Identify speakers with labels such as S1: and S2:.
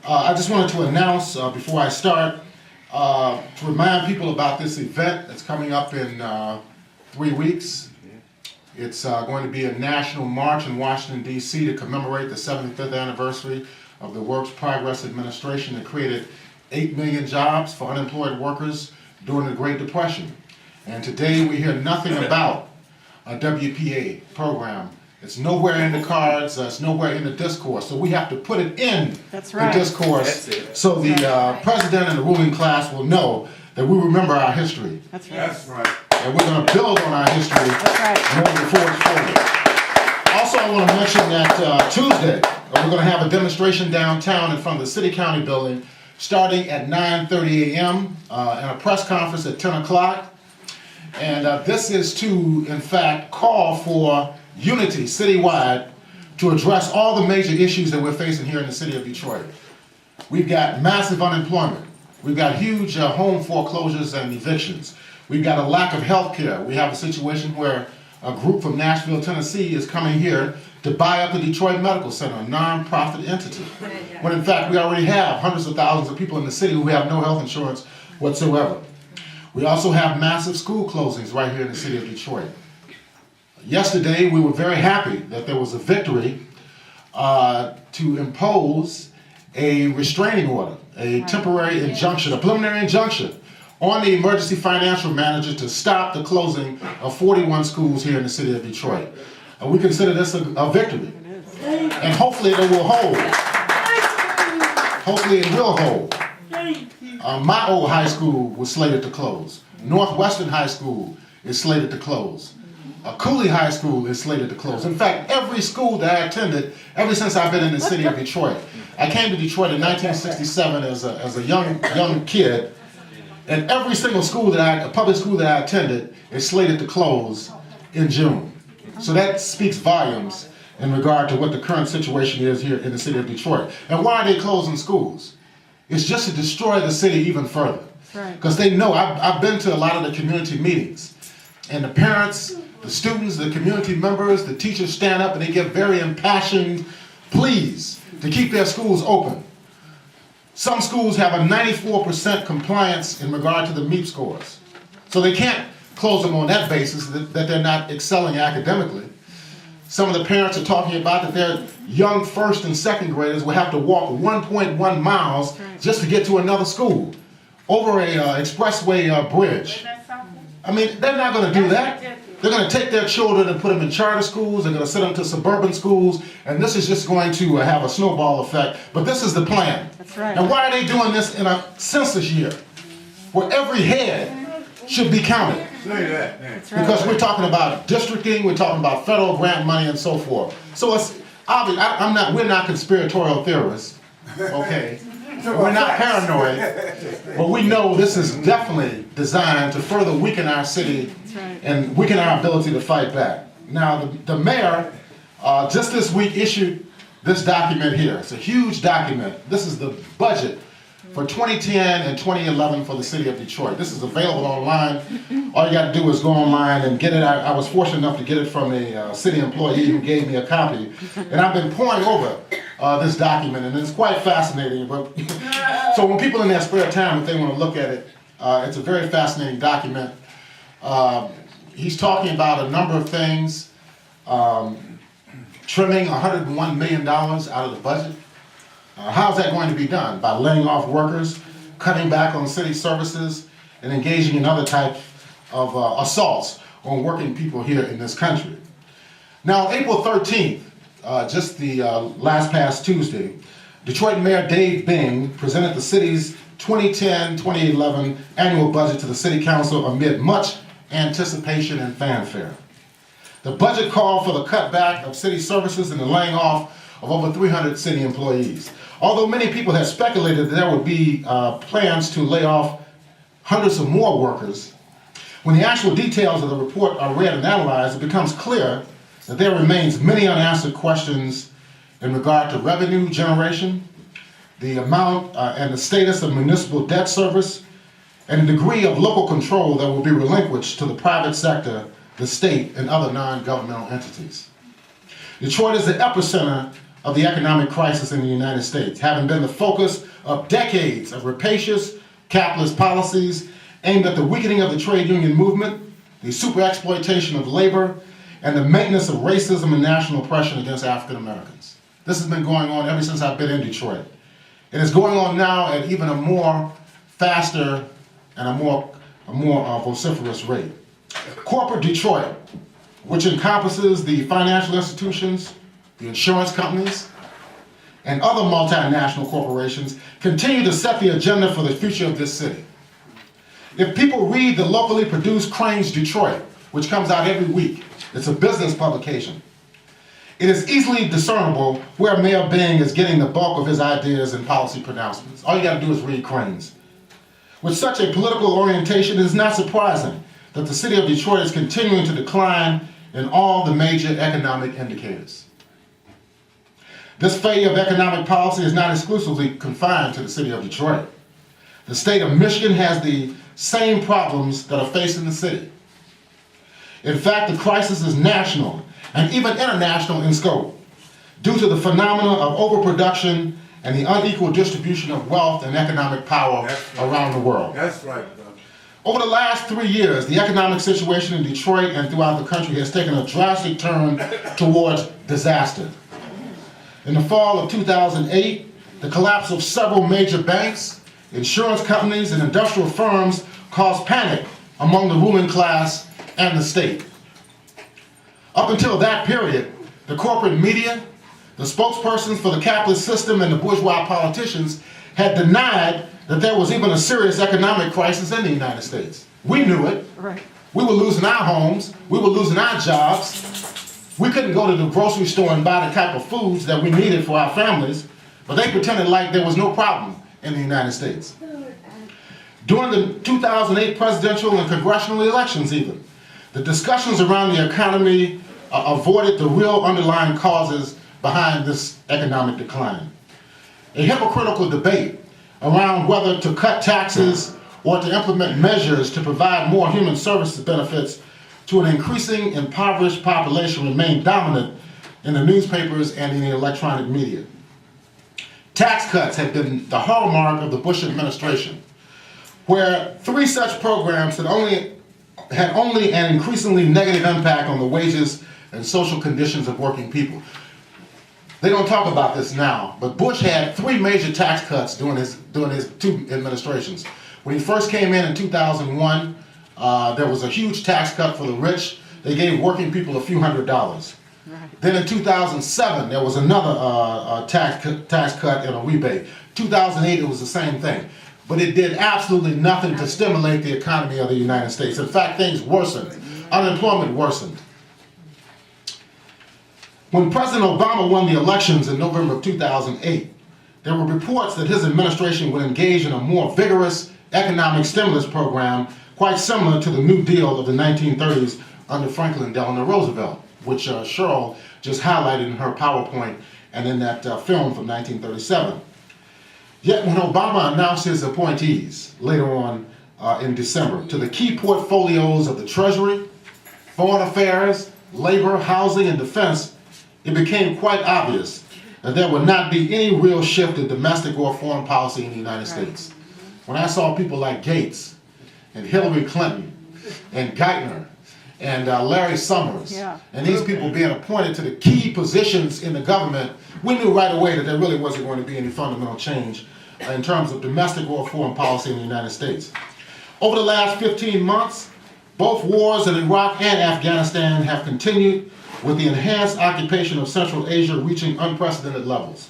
S1: I just wanted to announce before I start, to remind people about this event that's coming up in 3 weeks. It's going to be a national march in Washington, D.C. to commemorate the 75th anniversary of the Works Progress Administration that created 8 million jobs for unemployed workers during the Great Depression. And today we hear nothing about a WPA program. It's nowhere in the cards, it's nowhere in the discourse. So we have to put it in the discourse so the president and the ruling class will know that we remember our history.
S2: That's right.
S3: That's right.
S1: And we're going to build on our history in order to forge forward. Also, I want to mention that Tuesday, we're going to have a demonstration downtown in front of the City County building starting at 9:30 a.m. And a press conference at 10 o'clock. And this is to, in fact, call for unity citywide to address all the major issues that we're facing here in the city of Detroit. We've got massive unemployment. We've got huge home foreclosures and evictions. We've got a lack of health care. We have a situation where a group from Nashville, Tennessee is coming here to buy up the Detroit Medical Center, a non-profit entity. When in fact we already have hundreds of thousands of people in the city who have no health insurance whatsoever. We also have massive school closings right here in the city of Detroit. Yesterday, we were very happy that there was a victory to impose a restraining order, a temporary injunction, a preliminary injunction on the emergency financial manager to stop the closing of 41 schools here in the city of Detroit. We consider this a victory. And hopefully it will hold. Hopefully it will hold. My old high school was slated to close. Northwestern High School is slated to close. Cooley High School is slated to close. In fact, every school that I attended, ever since I've been in the city of Detroit, I came to Detroit in 1967 as a young kid, and every single school public school that I attended is slated to close in June. So that speaks volumes in regard to what the current situation is here in the city of Detroit. And why are they closing schools? It's just to destroy the city even further. Because they know, I've been to a lot of the community meetings, and the parents, the students, the community members, the teachers stand up and they give very impassioned pleas to keep their schools open. Some schools have a 94% compliance in regard to the MEP scores. So they can't close them on that basis that they're not excelling academically. Some of the parents are talking about that their young first and second graders will have to walk 1.1 miles just to get to another school over a expressway bridge. I mean, they're not going to do that. They're going to take their children and put them in charter schools. They're going to send them to suburban schools, and this is just going to have a snowball effect. But this is the plan.
S2: That's right.
S1: And why are they doing this in a census year, where every head should be counted? Because we're talking about districting, we're talking about federal grant money, and so forth. So it's obvious. We're not conspiratorial theorists, okay? We're not paranoid, but we know this is definitely designed to further weaken our city and weaken our ability to fight back. Now, the mayor just this week issued this document here. It's a huge document. This is the budget for 2010 and 2011 for the city of Detroit. This is available online. All you got to do is go online and get it. I was fortunate enough to get it from a city employee who gave me a copy. And I've been poring over this document, and it's quite fascinating. But so when people in their spare time, if they want to look at it, it's a very fascinating document. He's talking about a number of things, trimming $101 million out of the budget. How's that going to be done? By laying off workers, cutting back on city services, and engaging in other types of assaults on working people here in this country. Now, on April 13th, just the past Tuesday, Detroit Mayor Dave Bing presented the city's 2010-2011 annual budget to the City Council amid much anticipation and fanfare. The budget called for the cutback of city services and the laying off of over 300 city employees. Although many people had speculated that there would be plans to lay off hundreds of more workers, when the actual details of the report are read and analyzed, it becomes clear that there remains many unanswered questions in regard to revenue generation, the amount and the status of municipal debt service, and the degree of local control that will be relinquished to the private sector, the state, and other non-governmental entities. Detroit is the epicenter of the economic crisis in the United States, having been the focus of decades of rapacious capitalist policies aimed at the weakening of the trade union movement, the super-exploitation of labor, and the maintenance of racism and national oppression against African Americans. This has been going on ever since I've been in Detroit. It is going on now at even a more faster and a more vociferous rate. Corporate Detroit, which encompasses the financial institutions, the insurance companies, and other multinational corporations, continue to set the agenda for the future of this city. If people read the locally produced Crane's Detroit, which comes out every week, it's a business publication, it is easily discernible where Mayor Bing is getting the bulk of his ideas and policy pronouncements. All you got to do is read Crane's. With such a political orientation, it is not surprising that the city of Detroit is continuing to decline in all the major economic indicators. This failure of economic policy is not exclusively confined to the city of Detroit. The state of Michigan has the same problems that are facing the city. In fact, the crisis is national and even international in scope due to the phenomena of overproduction and the unequal distribution of wealth and economic power around the world.
S2: That's right, brother.
S1: Over the last 3 years, the economic situation in Detroit and throughout the country has taken a drastic turn towards disaster. In the fall of 2008, the collapse of several major banks, insurance companies, and industrial firms caused panic among the ruling class and the state. Up until that period, the corporate media, the spokespersons for the capitalist system, and the bourgeois politicians had denied that there was even a serious economic crisis in the United States. We knew it.
S3: Right.
S1: We were losing our homes. We were losing our jobs. We couldn't go to the grocery store and buy the type of foods that we needed for our families, but they pretended like there was no problem in the United States. During the 2008 presidential and congressional elections even, the discussions around the economy avoided the real underlying causes behind this economic decline. A hypocritical debate around whether to cut taxes or to implement measures to provide more human services benefits to an increasing impoverished population remained dominant in the newspapers and in the electronic media. Tax cuts had been the hallmark of the Bush administration, where 3 such programs had only an increasingly negative impact on the wages and social conditions of working people. They don't talk about this now, but Bush had 3 major tax cuts during his 2 administrations. When he first came in 2001, there was a huge tax cut for the rich. They gave working people a few $100s. Right. Then in 2007, there was another tax cut and a rebate. 2008, it was the same thing. But it did absolutely nothing to stimulate the economy of the United States. In fact, things worsened. Unemployment worsened. When President Obama won the elections in November of 2008, there were reports that his administration would engage in a more vigorous economic stimulus program quite similar to the New Deal of the 1930s under Franklin Delano Roosevelt, which Cheryl just highlighted in her PowerPoint and in that film from 1937. Yet when Obama announced his appointees later on in December to the key portfolios of the Treasury, Foreign Affairs, Labor, Housing, and Defense, it became quite obvious that there would not be any real shift in domestic or foreign policy in the United States. When I saw people like Gates and Hillary Clinton and Geithner and Larry Summers, and these people being appointed to the key positions in the government, we knew right away that there really wasn't going to be any fundamental change in terms of domestic or foreign policy in the United States. Over the last 15 months, both wars in Iraq and Afghanistan have continued, with the enhanced occupation of Central Asia reaching unprecedented levels.